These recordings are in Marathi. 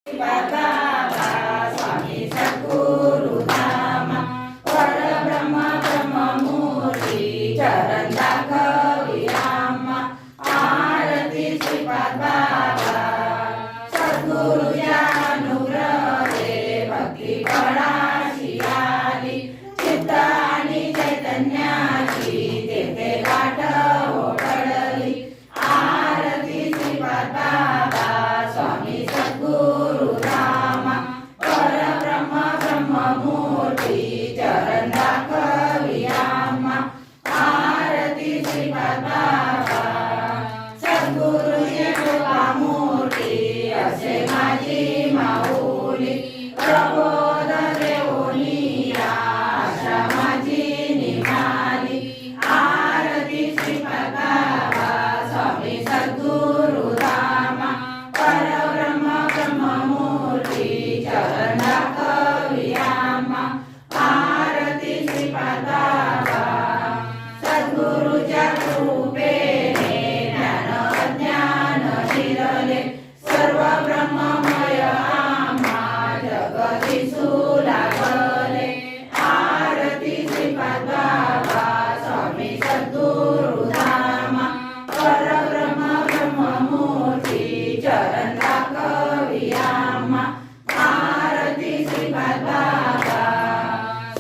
बाबा स्वामी सद्गुरु धाम परब्रह्म ब्रह्ममूर्ती चरण दाखवी आम्हा आरती श्रीपाद बाबा सद्गुरुच्या अनुग्रहे भक्ती कळाशी आली चित्त आणि चैतन्याची तेथे गाठ ओढळली आरती श्रीपाद बाबा स्वामी सद्गुरु धाम परब्रह्म ब्रह्ममूर्ती चरण दाखवी आम्हा आरती श्रीपाद बाबा सद्गुरुची कृपामूर्ती असे माझी माऊली प्रबोध देऊनी आशा माझी निघाली आरती श्रीपाद बाबा स्वामी सद्गुरु धाम परब्रह्म ब्रह्ममूर्ती चरण दाखवी आम्हा आरती श्रीपाद बाबा सद्गुरुच्या कृपेने ज्ञान अज्ञान शिरले सर्व ब्रह्ममय आम्हा जग दिसू लागले आरती श्रीपाद बाबा स्वामी सद्गुरु धाम परब्रह्म ब्रह्ममूर्ती चरण दाखवी आम्हा आरती श्रीपाद बाबा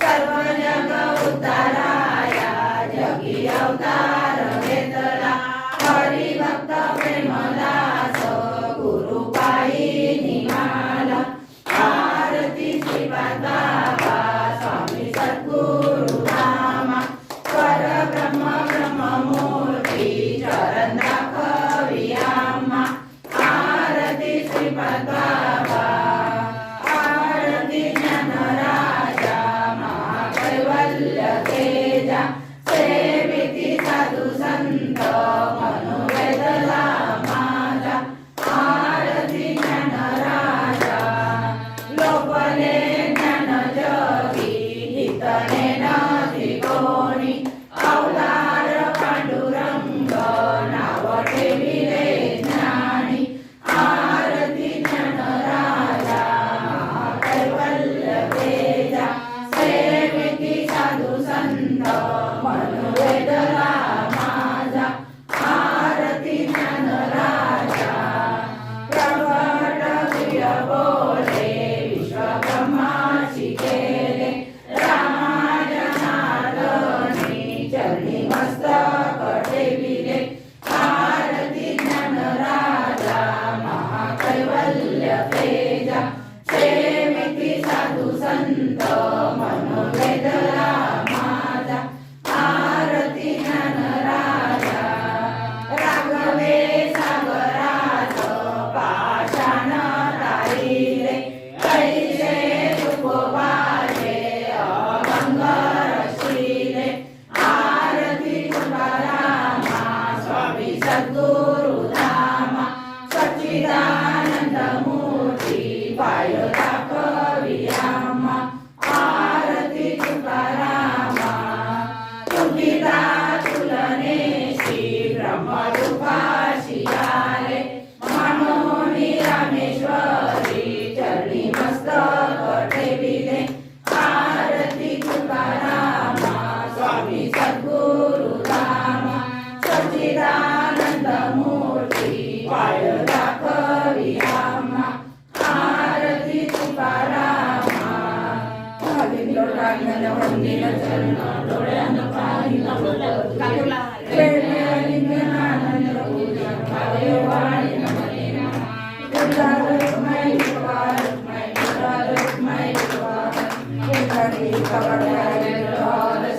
सर्व जग उद्धाराया जगी अवतार घेतला हरिभक्त प्रेमदास गुरु पायी निघाला आरती श्रीपाद बाबा स्वामी सद्गुरु धाम परब्रह्म ब्रह्ममूर्ती चरण दाखवी आम्हा आरती श्रीपाद बाबा आरती ज्ञानराजा महाकैवल्य तेजा सेविती साधू संत मनोवेदला माझा आरती ज्ञानराजा लोपले ज्ञान जगी हितने नदी कोणी अवतार पांडुरंग नाव ठेविले ज्ञानी आरती ज्ञानराजा महाकैवल्य तेजा सेविती साधू संत मनोवेदला माझा आरती ज्ञानराजा प्रगट प्रिय बोले विश्वब्रह्माची केले रामाजनार्दनी चरणी मस्तक ठेविले आरती ज्ञानराजा महाकैवल्य तेजा सेविती साधू संत मनोवेदला माझा आरती ज्ञानराजा राघवे सागराच पाषाण तारिले कैसे तुकोबाचे अभंग रचिले आरती तुकारामा स्वामी सद्गुरु धाम सच्चिदानंद मूर्ती पाय दाखवी आम्हा आरती तुकारामा तुकिता तुलनेशी ब्रह्मरूपाशी आले मनोनी रामेश्वरी चरणी मस्तक ठेविले आरती तुकारामा स्वामी सद्गुरु धाम सच्चिदानंद मूर्ती पाय दाखवी आम्हा आरती तुकारामा वंदिल चरण डोळ्यान पाहिला लिंगनानंद पूजन भावे वाणी नमने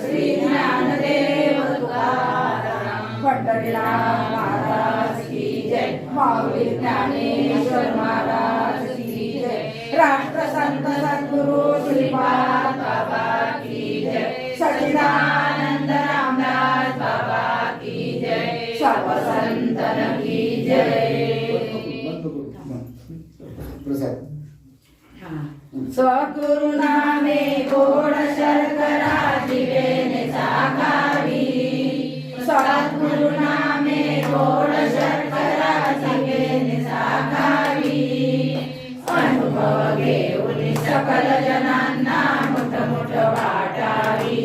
श्री ज्ञानदेव तुकाराम पंढरीनाथ महाराज की जय माऊली ज्ञानेश्वर महाराज की जय राष्ट्रसंत सद्गुरु श्रीपाद बाबा की जय सच्चिदानंद रामदास बाबा की जय सर्व संतन की जय सद्गुरु नामे गोड शर्करा दिवेने साकावी सद्गुरु नामे गोड शर्करा दिवेने साकावी सकल जनांना मुठ मुठ वाटावी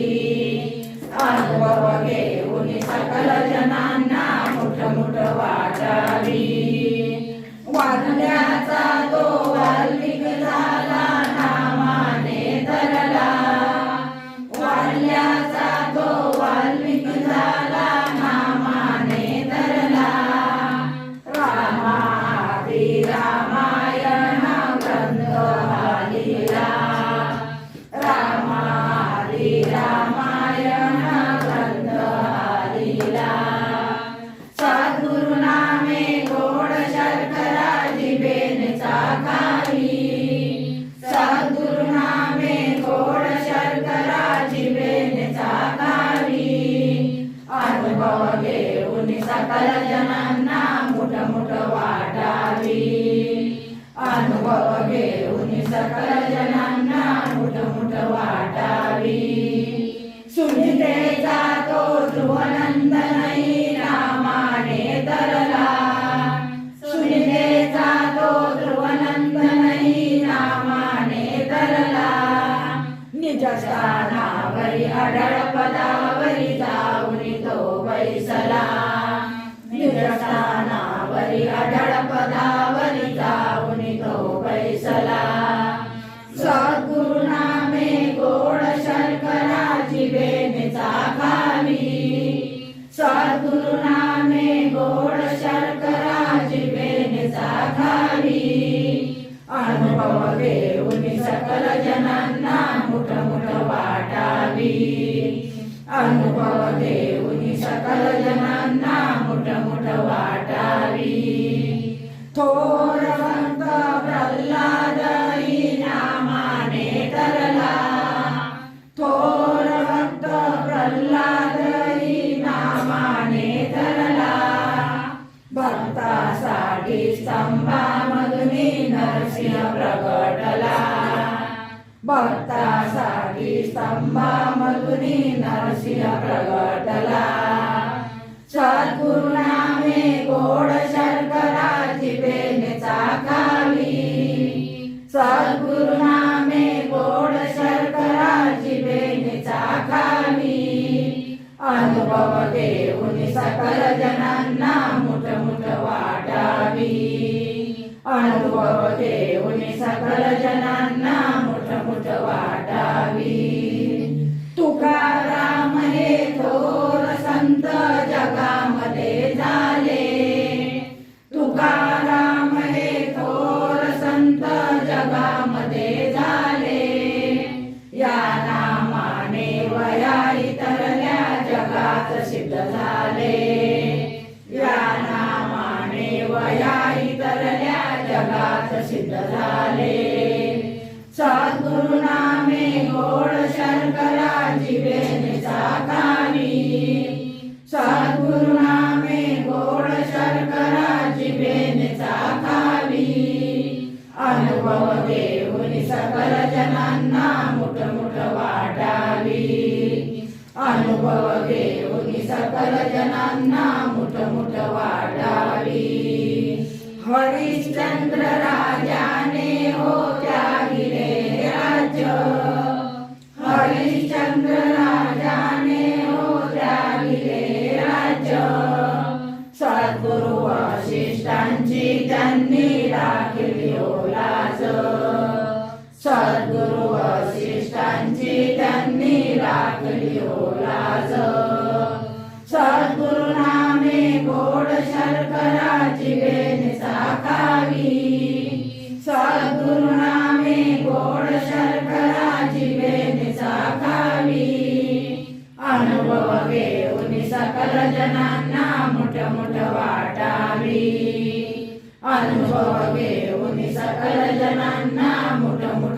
अनुभव घेऊन सकल जनांना मुठ मुठ वाटावी वारल्याचा तो वाल्मिक झाला नामाने धरला वारल्याचा तो वाल्मिक झाला नामाने धरला रामादी रामायण ग्रंथ लिहिला रामादी रामायण ग्रंथ लिहिला सद्गुरु नामे गोड शर्करा जिभेने चाखावी सद्गुरु नामे गोड शर्करा जिभेने चाखावी अनुभव घेऊन सकल जनांना मुठ मुठ वाटावी अनुभव घेऊन सकल जनांना मुठ मुठ वाटावी सुनितेचा तो ध्रुवनंदनही नामाने धरला सुनितेचा तो ध्रुवनंदनही नामाने धरला निज स्थानावरी अढळ पदावरी जाऊन तो बैसला निज स्थानावरी अढळ पदावरी जाऊन तो बैसला सद्गुरु नामे गोड शर्करा जिभेने चाखावी सद्गुरु नामे गोड शर्करा जिभेने चाखावी अनुभव घेऊन सकल जनांना मुठ मुठ वाटावी अनुभव घेऊन सकल जनांना मुठ मुठ वाटावी थोर भक्त प्रल्हादही नामाने धरला थोर भक्त प्रल्हादही नामाने धरला भक्तासाठी स्तंभामधुनी नरसिंह प्रगटला भक्तासाठी स्तंभामधुनी नरसिंह प्रगटला सद्गुरु नामे गोड शर्करा जिभेने चाखावी सद्गुरु नामे गोड शर्करा जिभेने चाखावी अनुभव घेऊन सकल जनांना मुठ मुठ वाटावी अनुभव घेऊन सकल जनांना मुठ मुठ वाटावी तुकाराम हे थोर संत जगामध्ये झाले तुकाराम हे थोर संत जगामध्ये झाले या नामाने वया इतरल्या जगात सिद्ध झाले या नामाने वया इतरल्या जगात सिद्ध झाले सद्गुरु नामे गोड शर्करा जिभेने चाखावी सद्गुरु नामे गोड शर्करा जिभेने चाखावी अनुभव घेऊन सकल जनांना मुठ मुठ वाटावी अनुभव घेऊन सकल जनांना मुठ मुठ वाटावी हरिश्चंद्र राजाने हो त्यागिले राज्य हरिश्चंद्र राजाने हो त्यागिले राज्य सद्गुरु वशिष्ठांची त्यांनी राखली लाज सद्गुरु वशिष्ठांची त्यांनी राखली लाज सद्गुरु नामे गोड शर्करा जिभेने चाखावी सद्गुरु नामे गोड शर्करा जिभेने चाखावी अनुभव घेऊन सकल जनांना मुठ मुठ वाटावी अनुभव घेऊन सकल जनांना मुठ मुठ